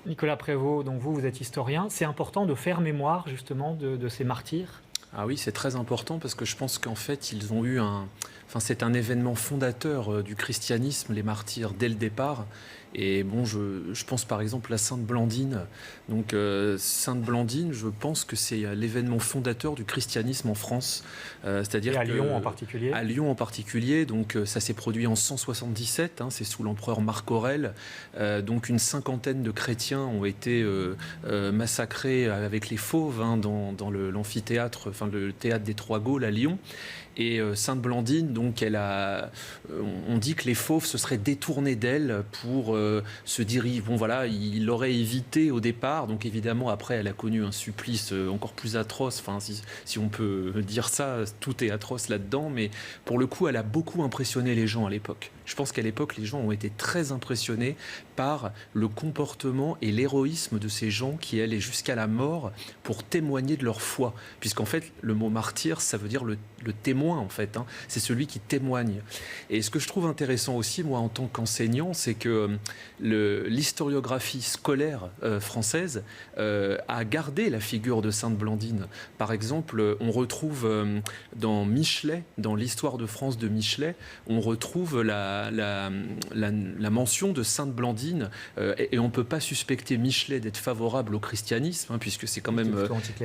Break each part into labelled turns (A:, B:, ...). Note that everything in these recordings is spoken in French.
A: Nicolas Prévost, donc vous êtes historien. C'est important de faire mémoire justement de ces martyrs?
B: Ah oui, c'est très important parce que je pense qu'en fait, ils ont eu c'est un événement fondateur du christianisme, les martyrs, dès le départ. Et bon, je pense par exemple à Sainte Blandine. Donc, Sainte Blandine, je pense que c'est l'événement fondateur du christianisme en France. C'est-à-dire
A: Et à Lyon en particulier.
B: À Lyon en particulier. Donc, ça s'est produit en 177. C'est sous l'empereur Marc Aurèle. Donc, une cinquantaine de chrétiens ont été massacrés avec les fauves dans l'amphithéâtre, le théâtre des Trois Gaules à Lyon. Et Sainte Blandine, donc, on dit que les fauves se seraient détournés d'elle pour se diriger. Bon, voilà, il l'aurait évité au départ. Donc, évidemment, après, elle a connu un supplice encore plus atroce. Enfin, si on peut dire ça, tout est atroce là-dedans. Mais pour le coup, elle a beaucoup impressionné les gens à l'époque. Je pense qu'à l'époque, les gens ont été très impressionnés par le comportement et l'héroïsme de ces gens qui allaient jusqu'à la mort pour témoigner de leur foi. Puisqu'en fait, le mot martyr, ça veut dire le témoin, en fait. C'est celui qui témoigne. Et ce que je trouve intéressant aussi, moi, en tant qu'enseignant, c'est que l'historiographie scolaire française a gardé la figure de Sainte Blandine. Par exemple, on retrouve dans Michelet, dans l'histoire de France de Michelet, on retrouve la mention de Sainte Blandine, et on ne peut pas suspecter Michelet d'être favorable au christianisme, puisque c'est quand même...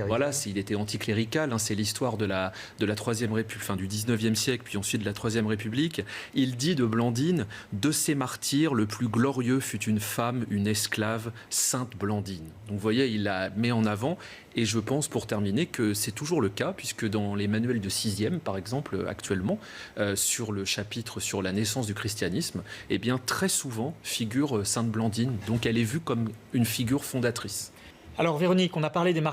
B: voilà, il était anticlérical, c'est l'histoire de la Troisième République, du 19e siècle, puis ensuite de la Troisième République. Il dit de Blandine, de ces martyrs, le plus glorieux fut une femme, une esclave, Sainte Blandine. Donc vous voyez, il la met en avant, et je pense, pour terminer, que c'est toujours le cas, puisque dans les manuels de 6e, par exemple, actuellement, sur le chapitre sur la naissance du christianisme, eh bien, très souvent figure Sainte Blandine. Donc elle est vue comme une figure fondatrice.
A: Alors Véronique, on a parlé des martyrs.